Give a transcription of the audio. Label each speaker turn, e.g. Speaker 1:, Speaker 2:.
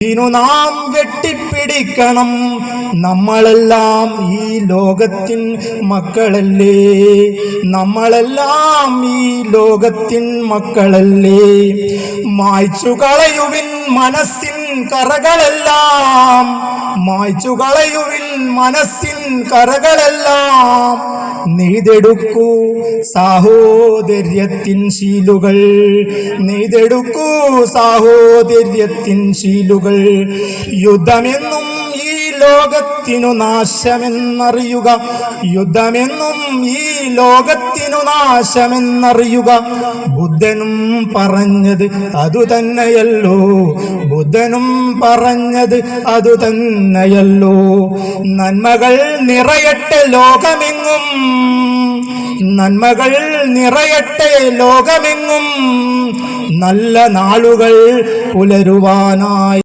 Speaker 1: ഇതിനു നാം വെട്ടിപ്പിടിക്കണം. നമ്മളെല്ലാം ഈ ലോകത്തിൻ മക്കളല്ലേ, നമ്മളെല്ലാം ഈ ലോകത്തിൻ മക്കളല്ലേ. മായ്ച്ചു കളയുവിൻ മനസ്സിൻ കറകളെല്ലാം, മായ്ച്ചു കളയുവിൻ മനസ്സിൻ കറകളെല്ലാം. നെയ്തെടുക്കൂ സാഹോദര്യത്തിൻ ശീലുകൾ, നെയ്തെടുക്കൂ സാഹോദര്യത്തിൻ ശീലുകൾ. യുദ്ധമെന്നും ഈ ലോകത്തിനു നാശമെന്നറിയുക, യുദ്ധമെന്നും ഈ ലോകത്തിനു നാശമെന്നറിയുക. ബുദ്ധനും പറഞ്ഞത് അതുതന്നെയല്ലോ, ബുദ്ധനും പറഞ്ഞത് അതുതന്നെയല്ലോ. നന്മകൾ നിറയട്ടെ ലോകമെങ്ങും, നന്മകൾ നിറയട്ടെ ലോകമെങ്ങും. നല്ല നാളുകൾ പുലരുവാനായി